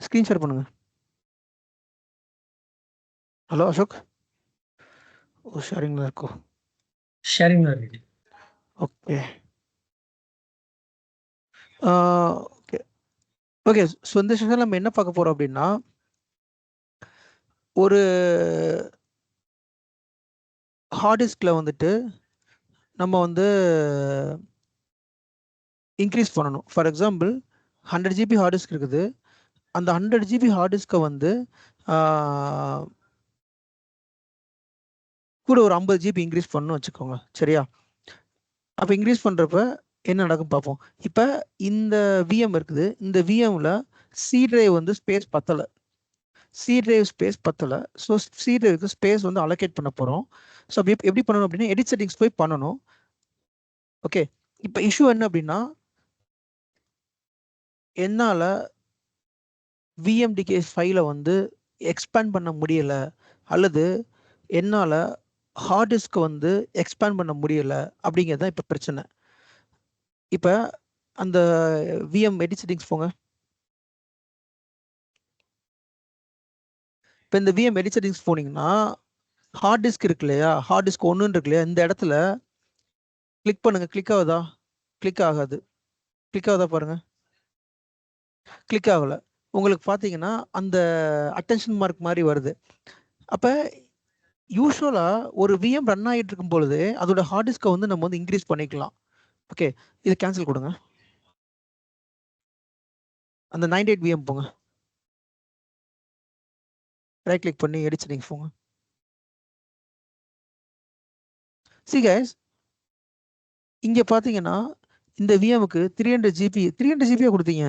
Screen share பண்ணுங்க. Hello Ashok. ஓ ஷேரிங்ல இருக்கோ. ஷேரிங்ல இருக்கு. Okay okay okay. ஸோ இந்த செஷனில் நம்ம என்ன பார்க்க போகிறோம் அப்படின்னா, ஒரு ஹார்ட் டிஸ்கில் வந்துட்டு நம்ம வந்து இன்க்ரீஸ் பண்ணணும். For example 100 GB hard disk இருக்குது. அந்த 100 GB ஹார்ட் டிஸ்கை வந்து கூட ஒரு 50 GB இன்க்ரீஸ் பண்ணணும்னு வச்சுக்கோங்க. சரியா? அப்போ இன்க்ரீஸ் பண்ணுறப்ப என்ன நடக்கும் பார்ப்போம். இப்போ இந்த விஎம் இருக்குது. இந்த விஎம்மில் சி டிரைவ் வந்து ஸ்பேஸ் பத்தலை. சி டிரைவ் ஸ்பேஸ் பத்தலை. ஸோ சி டிரைவுக்கு ஸ்பேஸ் வந்து அலோகேட் பண்ண போகிறோம். ஸோ அப்படி எப்படி பண்ணணும் அப்படின்னா, எடிட் செட்டிங்ஸ் போய் பண்ணணும். ஓகே. இப்போ இஷ்யூ என்ன அப்படின்னா, என்னால் விஎம்டிகே ஃபைலை வந்து எக்ஸ்பேண்ட் பண்ண முடியலை, அல்லது என்னால் ஹார்ட் டிஸ்க்கை வந்து எக்ஸ்பேண்ட் பண்ண முடியலை அப்படிங்கிறது தான் இப்போ பிரச்சனை. இப்போ அந்த விஎம் எடிட் செட்டிங்ஸ் போங்க. இப்போ இந்த விஎம் எடிட் செட்டிங்ஸ் போனீங்கன்னா ஹார்ட் டிஸ்க் இருக்கு இல்லையா, ஹார்ட் டிஸ்க் 1 இருக்கு இல்லையா, இந்த இடத்துல கிளிக் பண்ணுங்க. கிளிக் ஆகுதா? கிளிக் ஆகாது. கிளிக் ஆகுதா பாருங்க. கிளிக் ஆகலை. உங்களுக்கு பார்த்தீங்கன்னா அந்த அட்டென்ஷன் மார்க் மாதிரி வருது. அப்போ யூஸ்வலாக ஒரு விஎம் ரன் ஆகிட்டு இருக்கும் பொழுது அதோட ஹார்ட் டிஸ்கை வந்து நம்ம வந்து இன்க்ரீஸ் பண்ணிக்கலாம். ஓகே, இதை கேன்சல் கொடுங்க. அந்த 98 விஎம் போங்க. ரைட் கிளிக் பண்ணி எடிட் செட்டிங்ஸ் போங்க. See guys, இங்கே பார்த்தீங்கன்னா இந்த விஎம்க்கு 300 GB கொடுத்தீங்க.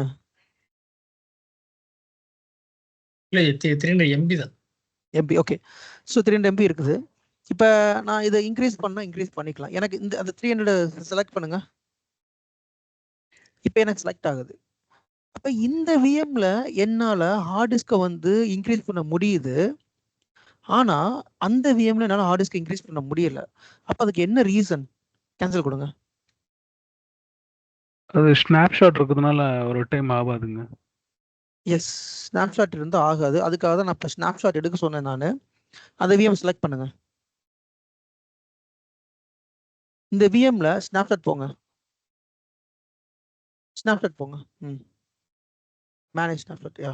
இல்லை 300 MB தான். எம்பி. ஓகே. ஸோ 300 MB இருக்குது. இப்போ நான் இதை இன்க்ரீஸ் பண்ணிக்கலாம். எனக்கு இந்த அந்த 300 செலக்ட் பண்ணுங்க. இப்போ எனக்கு செலக்ட் ஆகுது. அப்போ இந்த விஎம்ல என்னால் ஹார்ட் டிஸ்கை வந்து இன்க்ரீஸ் பண்ண முடியுது. ஆனால் அந்த விஎம்ல என்னால் ஹார்ட் டிஸ்கை இன்க்ரீஸ் பண்ண முடியல. அப்போ அதுக்கு என்ன ரீசன்? கேன்சல் கொடுங்க. அது ஸ்னாப்ஷாட் இருக்கிறதுனால ஒரு டைம் ஆகாதுங்க. எஸ், ஸ்னாப்ஷாட் இருந்தால் ஆகாது. அதுக்காக தான் நான் இப்போ ஸ்னாப்ஷாட் எடுக்க சொன்னேன். நான் அந்த விஎம் செலக்ட் பண்ணுங்க. இந்த விஎம்ல ஸ்னாப்ஷாட் போங்க. ஸ்னாப்ஷாட் போங்க. Manage snapshot. யா,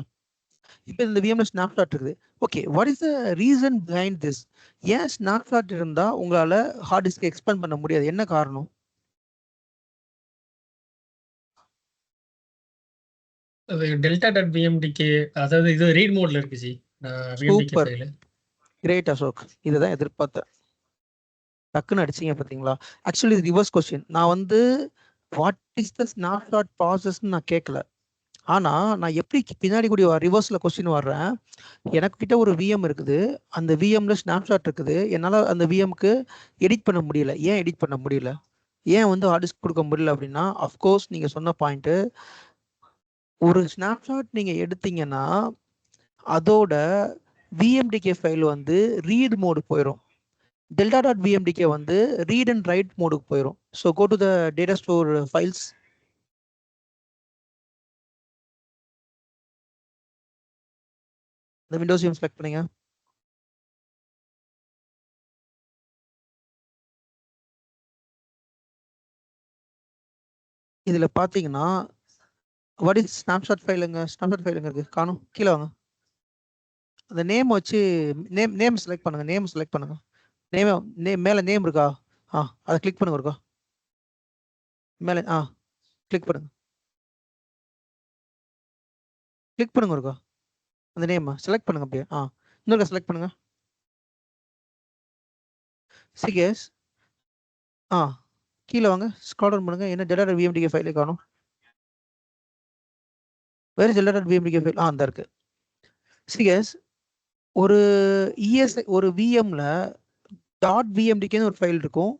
இப்போ இந்த விஎம்ல ஸ்னாப்ஷாட் இருக்குது. Okay, what is the reason behind this? ஏன் ஸ்னாப்ஷாட் இருந்தால் உங்களால் ஹார்ட் டிஸ்கை எக்ஸ்பேண்ட் பண்ண முடியாது? என்ன காரணம்? அது delta.vmdk, அதாவது இது ரீட் மோட்ல இருக்கு ji. VMDK super, file. Great Ashok. இதை தான் எதிர்பார்த்தேன். டக்குன்னு அடிச்சிங்க பார்த்தீங்களா? ஆக்சுவலி இது ரிவர்ஸ் கொஸ்டின். நான் வந்து வாட் இஸ் த ஸ்னாப்ஷாட் ப்ராசஸ்ன்னு நான் கேட்கல. ஆனால் நான் எப்படி பின்னாடி கூடிய ரிவர்ஸில் கொஸ்டின் வர்றேன். எனக்கு கிட்ட ஒரு விஎம் இருக்குது. அந்த விஎம்ல ஸ்னாப்ஷாட் இருக்குது. என்னால் அந்த விஎம்க்கு எடிட் பண்ண முடியல. ஏன் எடிட் பண்ண முடியல? ஏன் வந்து ஹார்ட் டிஸ்க் கொடுக்க முடியல அப்படின்னா, அஃப்கோர்ஸ் நீங்கள் சொன்ன பாயிண்ட்டு, ஒரு ஸ்னாப்ஷாட் நீங்கள் எடுத்தீங்கன்னா அதோட விஎம்டிகே ஃபைல் வந்து ரீட் மோடு போயிடும். delta.vmdk வந்து ரீட் அண்ட் ரைட் மோடுக்கு போயிடும். So go to the data store files. இந்த விண்டோஸ் விஎம் செலக்ட் பண்ணுங்க. இதில் பார்த்தீங்கன்னா வாட் இஸ் ஸ்னாப்ஷாட் ஃபைலுங்க? ஸ்னாப்ஷாட் ஃபைலுங்க இருக்குது, காணும். கீழே வாங்க. அந்த நேம் வச்சு நேம் செலக்ட் பண்ணுங்க. நேம் செலக்ட் பண்ணுங்க. மேலே நேம் இருக்கா? அதை கிளிக் பண்ணுங்க. இருக்கா மேலே? கிளிக் பண்ணுங்க. கிளிக் பண்ணுங்க. இருக்கா அந்த நேம் செலக்ட் பண்ணுங்க. அப்படியே இன்னொரு செலக்ட் பண்ணுங்க. சிகேஸ் கீழே வாங்க. ஸ்க்ரால் டவுன் பண்ணுங்க. என்ன delta.vmdk ஃபைலே காணும்? வேறு delta.vmdk ஃபைல் அந்த இருக்கு. சிகேஸ் ஒரு இஎஸ்ஐ ஒரு விஎம்ல .vmdkன்னு ஒரு ஃபைல் இருக்கும்.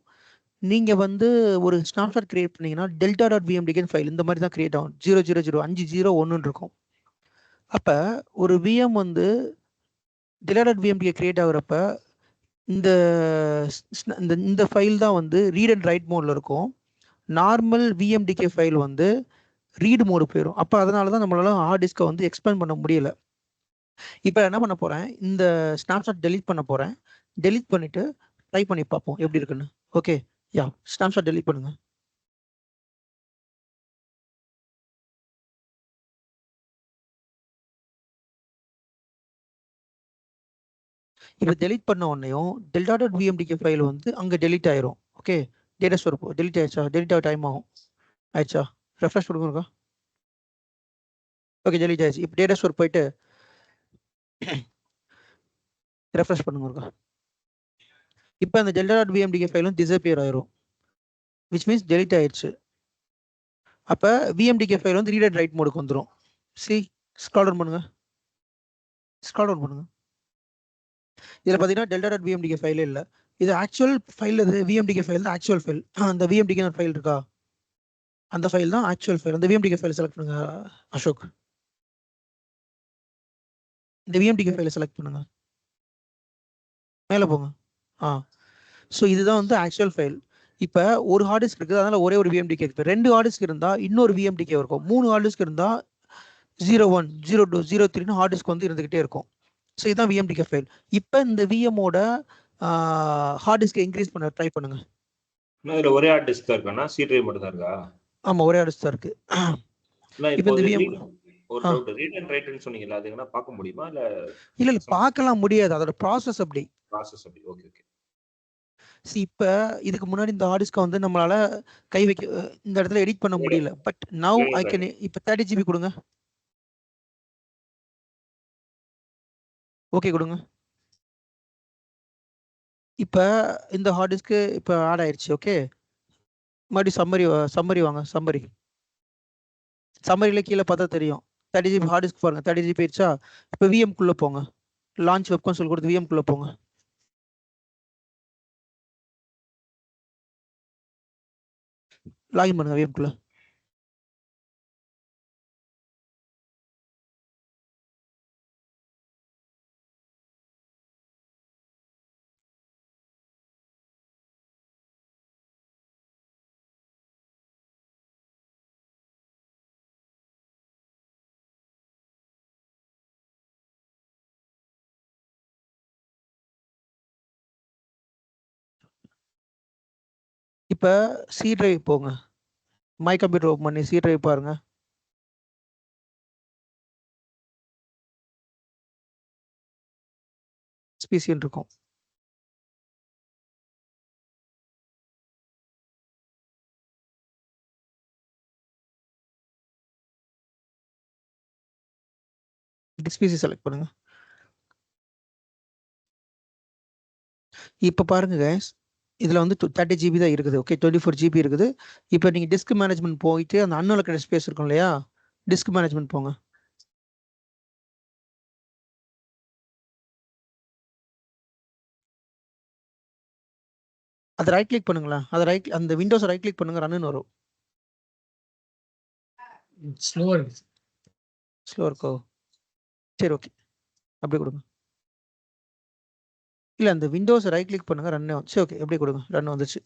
நீங்கள் வந்து ஒரு ஸ்னாப்ஷாட் கிரியேட் பண்ணீங்கன்னா delta.vmdkன்னு ஃபைல் இந்த மாதிரி தான் கிரியேட் ஆகும். 0005001 இருக்கும். அப்போ ஒரு விஎம் வந்து delta.vmdk கிரியேட் ஆகுறப்ப இந்த இந்த ஃபைல் தான் வந்து ரீட் அண்ட் ரைட் மோடில் இருக்கும். நார்மல் விஎம்டிகே ஃபைல் வந்து ரீட் மோடு போயிடும். அப்போ அதனால தான் நம்மளால ஹார்ட் டிஸ்கை வந்து எக்ஸ்பேண்ட் பண்ண முடியல. இப்போ என்ன பண்ண போகிறேன், இந்த ஸ்னாப்ஷாட் டெலீட் பண்ண போகிறேன். டெலீட் பண்ணிவிட்டு ட்ரை பண்ணி பார்ப்போம் எப்படி இருக்குன்னு. ஓகே, யா, ஸ்னாப்ஷாட் டெலீட் பண்ணுங்க. இப்போ டெலீட் பண்ண உடனேயும் delta.vmdk ஃபைல் வந்து அங்கே டெலீட் ஆயிரும். ஓகே, டேட்டா ஸ்டோர் டெலீட் ஆயிடுச்சா? டெலீட் ஆக டைம் ஆகும். ஆயிடுச்சா? ரெஃப்ரெஷ் கொடுங்க. ஓகே, டெலீட் ஆயிடுச்சு. இப்போ டேட்டா ஸ்டோர் போயிட்டு ரெஃப்ரெஷ் பண்ணுங்க. இப்போ அந்த delta.vmdk ஃபைலும் டிசப்பியர் ஆயிரும், விச் மீன்ஸ் டெலீட் ஆயிடுச்சு. அப்போ vmdk ஃபைல் வந்து ரீட் அண்ட் ரைட் மோடுக்கு வந்துடும். சி, ஸ்க்ரால் டவுன் பண்ணுங்க. ஸ்க்ரால் டவுன் பண்ணுங்க. இதில் பார்த்தீங்கன்னா delta.vmdk ஃபைலே இல்லை. இது ஆக்சுவல் ஃபைல். இது vmdk ஃபைல் தான் ஆக்சுவல் ஃபைல். அந்த vmdk ஃபைல் இருக்கா, அந்த ஃபைல் தான் ஆக்சுவல் ஃபைல். அந்த vmdk ஃபைல் செலக்ட் பண்ணுங்க அசோக். இந்த vmdk ஃபைலை செலக்ட் பண்ணுங்க, மேலே போங்க. ஸோ இதுதான் வந்து ஆக்சுவல் ஃபைல். இப்போ ஒரு ஹார்ட் டிஸ்க் இருக்குது, அதனால ஒரே ஒரு vmdk இருக்குது. 2 ஹார்ட் டிஸ்க் இருந்தால் இன்னொரு vmdk இருக்கும். 3 ஹார்ட் டிஸ்க் இருந்தால் 01, 02, 03 ஹார்ட் டிஸ்க் வந்து இருந்துகிட்டே இருக்கும். ஸோ இதுதான் vmdk ஃபைல். இப்போ இந்த விஎம்மோட ஹார்ட் டிஸ்கை இன்க்ரீஸ் பண்ண ட்ரை பண்ணுங்க. இதுல ஒரே ஹார்ட் டிஸ்க் தான் இருக்கானா? சி டிரைவ் மட்டும் தான் இருக்கா? ஆமா, ஒரே ஹார்ட் டிஸ்க் தான் இருக்கு. இப்போ இந்த விஎம் ஒரு டவுட், ரீட் அண்ட் ரைட்னு சொன்னீங்கல, அது என்ன பார்க்க முடியுமா? இல்ல பார்க்கலாம் முடியாது, அதோட ப்ராசஸ் அப்படி. ஓகே. இப்போ இதுக்கு முன்னாடி இந்த ஹார்ட் டிஸ்கை வந்து நம்மளால கை வைக்க இந்த இடத்துல எடிட் பண்ண முடியல. But now I can. இப்போ 30 GB கொடுங்க. ஓகே கொடுங்க. இப்போ இந்த ஹார்ட் டிஸ்க்கு இப்போ ஆட் ஆயிடுச்சு. ஓகே, மறுபடியும் சம்மரி வாங்க. சம்மரியில் கீழே பார்த்தா தெரியும் 30 GB ஹார்ட் டிஸ்க் பாருங்க. 30 GB ஆயிடுச்சா? இப்போ விஎம்குள்ளே போங்க. லான்ச் வெப் கன்சோல் கொடுத்து விஎம்குள்ளே போங்க. லாகின் பண்ணுங்க விஎம்குள்ளே. இப்போ சி டிரைவ் போங்க. மை கம்ப்யூட்டர் ஓப்பன் பண்ணி சி டிரைவ் பாருங்க. பிசின்னு இருக்கும். டிஸ்பிசி செலக்ட் பண்ணுங்க. இப்போ பாருங்க கைஸ், இதில் வந்து 30 GB தான் இருக்குது. ஓகே, 24 GB இருக்குது. இப்போ நீங்கள் டிஸ்க் மேனேஜ்மெண்ட் போயிட்டு அந்த அன்அலோகேட்டட் ஸ்பேஸ் இருக்கும் இல்லையா, டிஸ்க் மேனேஜ்மெண்ட் போங்க. அதை ரைட் கிளிக் பண்ணுங்களேன். அந்த விண்டோஸை ரைட் கிளிக் பண்ணுங்க, ரன்னு வரும். ஸ்லோவா இருக்கோ? சரி, ஓகே, அப்படி கொடுங்க. இல்லை, அந்த விண்டோஸை ரைட் கிளிக் பண்ணுங்க, ரன் வந்துச்சு. ஓகே, எப்படி கொடுங்க, ரன் வந்துச்சு.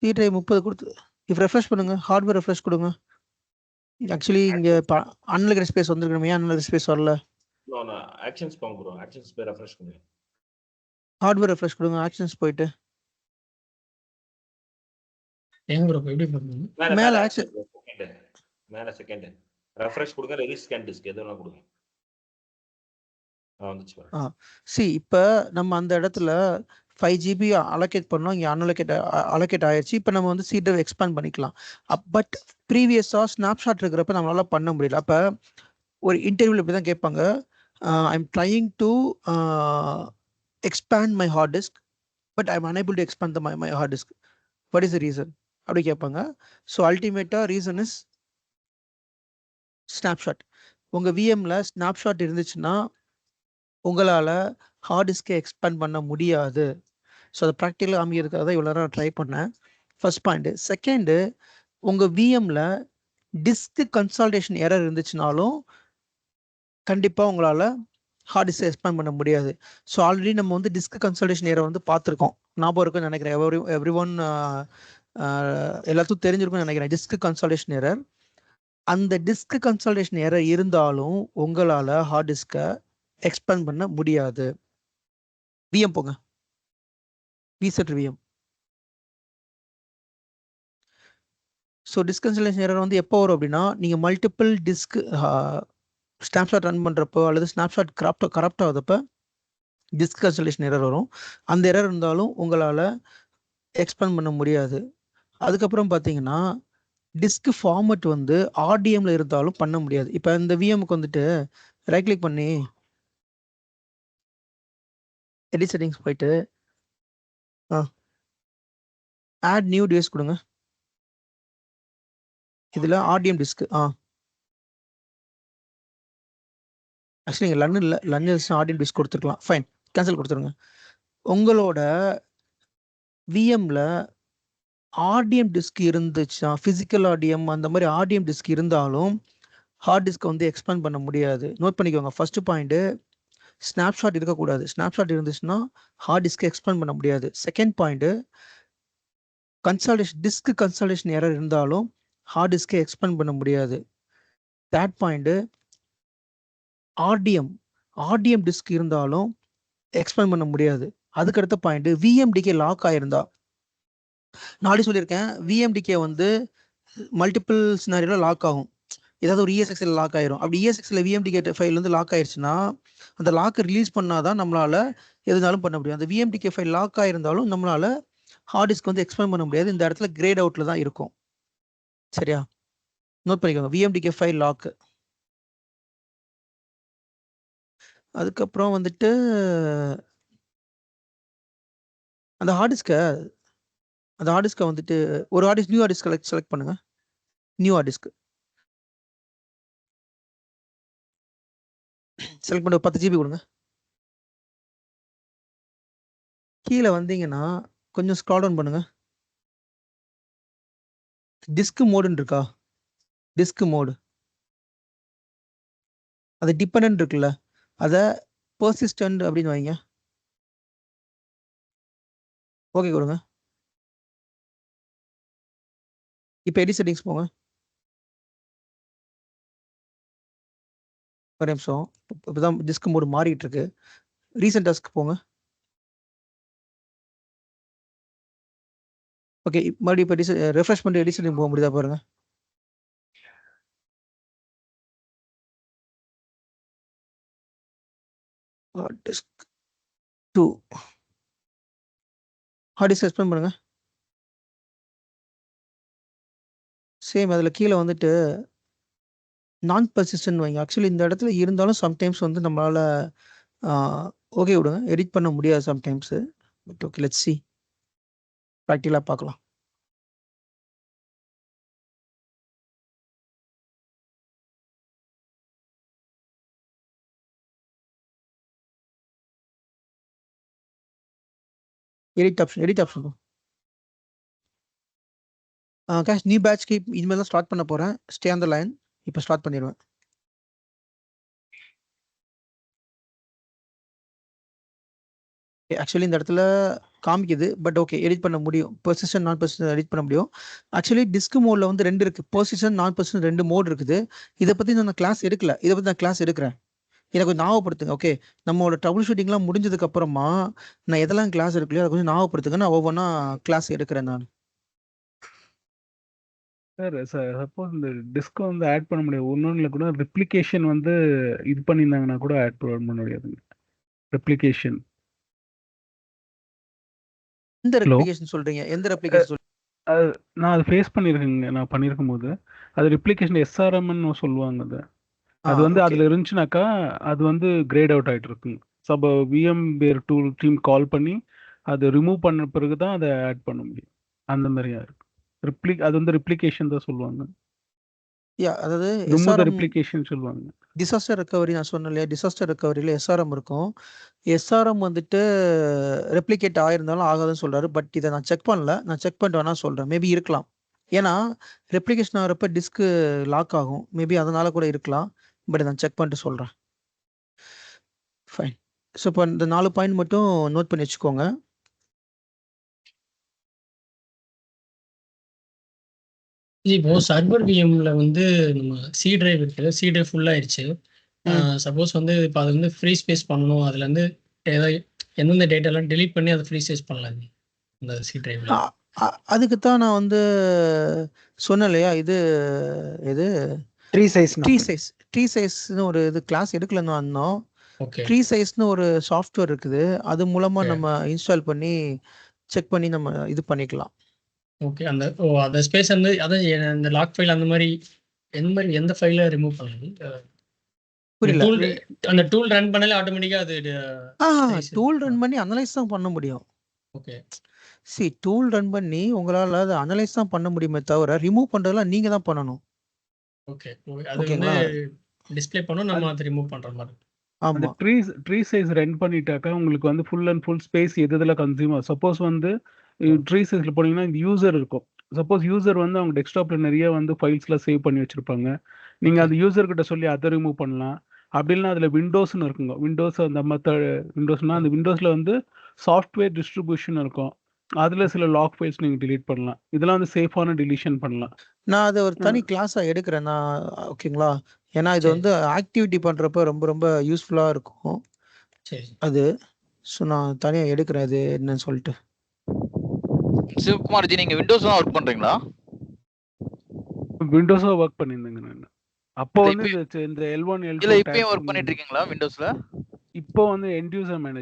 சி டிரைவ் 30 கொடுத்து இப்போ ரெஃப்ரெஷ் பண்ணுங்க. ஹார்ட்வேர் ரெஃப்ரெஷ் கொடுங்க. ஆக்சுவலி இங்கே அன்அலோகேட்டட் ஸ்பேஸ் வந்துருக்கணுமே, அன்அலோகேட்டட் ஸ்பேஸ் வரல. ஆக்ஷன்ஸ் போங்க ப்ரோ. ஆக்ஷன்ஸ் போய் ரெஃப்ரெஷ் பண்ணுங்க. ஹார்ட்வேர் ரெஃப்ரெஷ் கொடுங்க. ஆக்ஷன்ஸ் போயிட்டு எங்க ப்ரோ எப்படி பண்ணுங்க? மேல ஆக்ஷன் மேல செகண்ட் ரெஃப்ரெஷ் கொடுங்க. ரிலீஸ் ஸ்கேன் டிஸ்க் எதுனா கொடுங்க. வந்துச்சு. சி இப்போ நம்ம அந்த இடத்துல 5 GB அலோகேட் பண்ணோம், இங்கே அலோகேட் ஆயிடுச்சு. இப்போ நம்ம வந்து சி டிரைவ் எக்ஸ்பேண்ட் பண்ணிக்கலாம். பட் ப்ரீவியஸாக ஸ்னாப்ஷாட் இருக்கிறப்ப நம்மளால பண்ண முடியல. அப்போ ஒரு இன்டர்வியூவில் இப்படி தான் கேட்பாங்க, I am trying to expand my hard disk but I am unable to expand my hard disk. What is the reason அப்படி கேட்பாங்க. ஸோ அல்டிமேட்டாக ரீசன் இஸ் ஸ்னாப்ஷாட். உங்கள் விஎம்ல ஸ்னாப்ஷாட் இருந்துச்சுன்னா உங்களால் ஹார்ட் டிஸ்கை எக்ஸ்பேண்ட் பண்ண முடியாது. ஸோ அதை ப்ராக்டிக்கலாக அமைக்கிறதுக்காக தான் இவ்வளோ நேரம் ட்ரை பண்ணேன். First point. செகண்டு, உங்கள் விஎம்ல டிஸ்க் கன்சால்டேஷன் எரர் இருந்துச்சுனாலும் கண்டிப்பாக உங்களால் ஹார்ட் டிஸ்கை எக்ஸ்பேண்ட் பண்ண முடியாது. ஸோ ஆல்ரெடி நம்ம வந்து டிஸ்க் கன்சால்டேஷன் எரர் வந்து பார்த்துருக்கோம். ஞாபகம் இருக்குன்னு நினைக்கிறேன். எவ்ரி ஒன் எல்லாத்துக்கும் தெரிஞ்சிருக்கும்னு நினைக்கிறேன். Disk consolidation error. அந்த டிஸ்க் கன்சால்டேஷன் எரர் இருந்தாலும் உங்களால் ஹார்ட் டிஸ்கை எக்ஸ்பேண்ட் பண்ண முடியாது. விஎம் போங்க, விசெட் VM. So disk consolidation error வந்து எப்போ வரும் அப்படின்னா, நீங்கள் மல்டிபிள் டிஸ்க் ஸ்னாப்ஷாட் ரன் பண்ணுறப்போ அல்லது ஸ்னாப்ஷாட் கரப்ட் ஆகுதப்ப டிஸ்க் கன்சால்டேஷன் எரர் வரும். அந்த எரர் இருந்தாலும் உங்களால் எக்ஸ்பேண்ட் பண்ண முடியாது. அதுக்கப்புறம் பார்த்தீங்கன்னா டிஸ்க் ஃபார்மட் வந்து ஆர்டிஎம்ல இருந்தாலும் பண்ண முடியாது. இப்போ இந்த விஎம்க்கு வந்துட்டு ரைட் கிளிக் பண்ணி எடிட் செட்டிங்ஸ் போயிட்டு ஆட் நியூ டிவைஸ் கொடுங்க. இதில் ஆர்டிஎம் டிஸ்க் ஆக்சுவலி நீங்கள் லன் இல்லை, லன் ஆர்டிஎம் டிஸ்க் கொடுத்துருக்கலாம். ஃபைன், கேன்சல் கொடுத்துருங்க. உங்களோட விஎம்ல ஆர்டிஎம் டிஸ்க் இருந்துச்சுன்னா, ஃபிசிக்கல் ஆர்டிஎம் அந்த மாதிரி ஆர்டிஎம் டிஸ்க் இருந்தாலும் ஹார்ட் டிஸ்க்கை வந்து எக்ஸ்பேண்ட் பண்ண முடியாது. நோட் பண்ணிக்கோங்க. ஃபர்ஸ்ட் பாயிண்ட்டு, ஸ்னாப்ஷாட் இருக்கக்கூடாது. ஸ்னாப்ஷாட் இருந்துச்சுன்னா ஹார்ட் டிஸ்க்கை எக்ஸ்பேண்ட் பண்ண முடியாது. Second point, disk consolidation error இருந்தாலும் ஹார்ட் டிஸ்க்கை எக்ஸ்பேண்ட் பண்ண முடியாது. தேர்ட் பாயிண்ட்டு, ஆர்டிஎம் டிஸ்க் இருந்தாலும் எக்ஸ்பேண்ட் பண்ண முடியாது. அதுக்கடுத்த பாயிண்ட், விஎம்டிகே லாக் ஆயிருந்தா, நாளை சொல்லியிருக்கேன், விஎம்டிகே வந்து மல்டிபிள் சினாரியோல லாக் ஆகும். ஏதாவது ஒரு ESXல லாக் ஆயிரும். அப்படி ESXல விஎம்டிகே ஃபைல் வந்து லாக் ஆயிருச்சுன்னா அந்த லாக்கை ரிலீஸ் பண்ணாதான் நம்மளால எதுனாலும் பண்ண முடியும். அந்த விஎம்டிகே ஃபைல் லாக் ஆயிருந்தாலும் நம்மளால ஹார்ட் டிஸ்க் வந்து எக்ஸ்பேண்ட் பண்ண முடியாது. இந்த இடத்துல கிரேட் அவுட்ல தான் இருக்கும். சரியா? நோட் பண்ணிக்கோங்க. விஎம்டிகே ஃபைல் லாக். அதுக்கப்புறம் வந்துட்டு அந்த ஹார்ட் டிஸ்கை வந்துட்டு ஒரு நியூ ஹார்ட் டிஸ்க் செலக்ட் பண்ணுங்க. நியூ ஹார்ட் டிஸ்க் செலக்ட் பண்ணி 10 GB கொடுங்க. கீழே வந்தீங்கன்னா கொஞ்சம் ஸ்க்ரால் டவுன் பண்ணுங்க. டிஸ்க் மோடுன்னு இருக்கா? டிஸ்க் மோடு, அது டிபெண்டன்ட் இருக்குல்ல, அதை பெர்சிஸ்டன்ட் அப்படின்னு வைங்க. ஓகே கொடுங்க. இப்போ எடிட் செட்டிங்ஸ் போங்க. ஒரு நிமிஷம், இப்போதான் டிஸ்க் மோடு மாறிட்டு இருக்கு. ரீசெண்ட் டாஸ்க் போங்க. ஓகே, மறுபடியும் இப்போ ரெஃப்ரெஷ் பண்ணி எடிட் செட்டிங் போக முடியுதா பாருங்க. டிஸ்க் 2 ஹார்ட் டிஸ்க் எக்ஸ்பேண்ட் பண்ணுங்க. சேம் அதில் கீழே வந்துட்டு நான் பெர்சிஸ்டன்ட் வைங்க. ஆக்சுவலி இந்த இடத்துல இருந்தாலும் சம்டைம்ஸ் வந்து நம்மளால ஓகே விடுங்க, எடிட் பண்ண முடியாது sometimes. But okay, let's see, ப்ராக்டிக்கலாக பார்க்கலாம். எடிட் ஆப்ஷன் கேஷ் நியூ பேட்ச்க்கு இனிமேல் தான் ஸ்டார்ட் பண்ண போகிறேன். Stay on the line. இப்போ ஸ்டார்ட் பண்ணிடுவேன். ஆக்சுவலி இந்த இடத்துல காமிக்குது, பட் ஓகே எடிட் பண்ண முடியும். பெர்சிஸ்டன்ட் நான் பெர்சிஸ்டன்ட் எடிட் பண்ண முடியும். ஆக்சுவலி டிஸ்க் மோடில் வந்து 2 இருக்குது. பெர்சிஸ்டன்ட் நான் பெர்சிஸ்டன்ட் 2 மோட் இருக்குது. இதை பற்றி நான் கிளாஸ் எடுக்கல. இதை பற்றி நான் கிளாஸ் எடுக்கிறேன். எனக்கு கொஞ்சம் ஞாபகப்படுத்துங்க. ஓகே, நம்மளோட ட்ரபிள் ஷூட்டிங்லாம் முடிஞ்சதுக்கு அப்புறமா நான் எதெல்லாம் கிளாஸ் எடுக்கலையோ அதை கொஞ்சம் ஞாபகப்படுத்துங்க. நான் ஒவ்வொன்றா கிளாஸ் எடுக்கிறேன் நான். சார் சப்போஸ் இந்த டிஸ்க் வந்து ஆட் பண்ண முடியாது. ஒன்னொன்னுல கூட ரெப்ளிகேஷன் வந்து இது பண்ணியிருந்தாங்கன்னா கூட ஆட் பண்ண முடியாதுங்க. ரெப்ளிகேஷன் எந்த ரெப்ளிகேஷன் சொல்றீங்க? எந்த ரெப்ளிகேஷன் சொல்றீங்க? நான் அதை ஃபேஸ் பண்ணியிருக்கேங்க. நான் பண்ணியிருக்கும் போது அது ரெப்ளிகேஷன் SRMன்னு சொல்லுவாங்க. அது வந்து அதுல இருந்துச்சுனாக்கா அது வந்து கிரேட் அவுட் ஆயிட்டு இருக்குங்க. சப்போ VMware டூல் டீம் கால் பண்ணி அதை ரிமூவ் பண்ண பிறகு தான் அதை ஆட் பண்ண முடியும். அந்த மாதிரியா இருக்கு. அது வந்து ரெப்ளிகேஷன் தான் சொல்லுவாங்க. அதாவது ரிமூவ் தி ரெப்ளிகேஷன் சொல்லுவாங்க. டிசாஸ்டர் ரெக்கவரி நான் சொன்னேன் இல்லையா, டிசாஸ்டர் ரெக்கவரியில் எஸ்ஆர்எம் இருக்கும். எஸ்ஆர்எம் வந்துட்டு ரெப்ளிகேட் ஆயிருந்தாலும் ஆகாதுன்னு சொல்றாரு. பட் இதை நான் செக் பண்ணல. நான் செக் பண்ணிட்டு வேணா சொல்றேன். மேபி இருக்கலாம். ஏன்னா ரெப்ளிகேஷன் ஆகிறப்ப டிஸ்க் லாக் ஆகும். மேபி அதனால கூட இருக்கலாம். பட் நான் செக் பண்ணிட்டு சொல்றேன். ஃபைன். ஸோ இப்போ இந்த 4 பாயிண்ட் மட்டும் நோட் பண்ணி வச்சுக்கோங்க. இப்போ சர்வர் விஎம்ல வந்து நம்ம சி டிரைவ் இருக்கு. சி டிரைவ் ஃபுல் ஆயிருச்சு. சப்போஸ் வந்து இப்போ அது வந்து ஃப்ரீ ஸ்பேஸ் பண்ணணும். அதுல இருந்து ஏதாவது எந்தெந்த டேட்டாலாம் டெலீட் பண்ணி அதை ஃப்ரீ ஸ்பேஸ் பண்ணலாம் இந்த சி டிரைவ்ல. அதுக்கு தான் நான் வந்து சொன்னேன் இல்லையா, இது ட்ரீ சைஸ் ட்ரீ சைஸ்னு ஒரு இது கிளாஸ் எடுக்கலன்னு வந்தோம். ஓகே ட்ரீ சைஸ்னு ஒரு சாஃப்ட்வேர் இருக்குது. அது மூலமா Okay. நம்ம இன்ஸ்டால் பண்ணி செக் பண்ணி நம்ம இது பண்ணிக்கலாம். ஓகே. அந்த ஸ்பேஸ் வந்து அதான் இந்த லாக் ஃபைல் அந்த மாதிரி எந்த ஃபைலை ரிமூவ் பண்ணலாம்? புரியல. அந்த டூல் ரன் பண்ணாலே ஆட்டோமேட்டிக்கா அது டூல் ரன் பண்ணி அனலைஸ் தான் பண்ண முடியும். ஓகே டூல் ரன் பண்ணி உங்களால அதை அனலைஸ் தான் பண்ண முடியுமே தவிர ரிமூவ் பண்றதெல்லாம் நீங்க தான் பண்ணணும். ஓகே அது வந்து ஓகேங்களா? டிஸ்ப்ளே பண்ணோம், நம்ம அதை ரிமூவ் பண்ற மாதிரி. அந்த ஆமா. ட்ரீ சைஸ் ரன் பண்ணிட்டாக்கா உங்களுக்கு வந்து ஃபுல் அண்ட் ஃபுல் ஸ்பேஸ் எதுல கன்சியூம் ஆகும். சப்போஸ் வந்து ட்ரீ சைஸ்ல போனீங்கன்னா இந்த யூசர் இருக்கும். சப்போஸ் யூசர் வந்து அவங்க டெஸ்க்டாப்ல நிறைய வந்து ஃபைல்ஸ்லாம் சேவ் பண்ணி வச்சிருப்பாங்க. நீங்க அந்த யூசர் கிட்ட சொல்லி அதை ரிமூவ் பண்ணலாம். அப்படி இல்லைன்னா அதுல விண்டோஸ்னு இருக்குங்க. விண்டோஸ் அந்த விண்டோஸ்னா அந்த விண்டோஸ்ல வந்து சாஃப்ட்வேர் டிஸ்ட்ரிபியூஷன் இருக்கும். அதுல சில லாக் ஃபைல்ஸ் நீங்க delete பண்ணலாம். இதெல்லாம் வந்து சேஃபான டிலீஷன் பண்ணலாம். நான் அதை ஒரு தனி கிளாஸா எடுக்கிறேன் நான். ஓகேங்களா? ஏன்னா இது சரி. வந்து ஆக்டிவிட்டி பண்றப்ப ரொம்ப ரொம்ப யூஸ்ஃபுல்லா இருக்கும் சரி அது. ஸோ நான் தனியா எடுக்கிறேன் இது என்னன்னு சொல்லிட்டு. சிவகுமார் ஜி, நீங்க விண்டோஸ் தான் ஒர்க் பண்றீங்களா? விண்டோஸா ஒர்க் பண்ணியிருந்தேங்க நான். அப்போ இல்ல வந்து இந்த L1 இல்ல L2 இப்பயும் ஒர்க் பண்ணிட்டு இருக்கீங்களா விண்டோஸ்ல? இப்போ வந்து எண்ட் யூசர் மேனேஜ்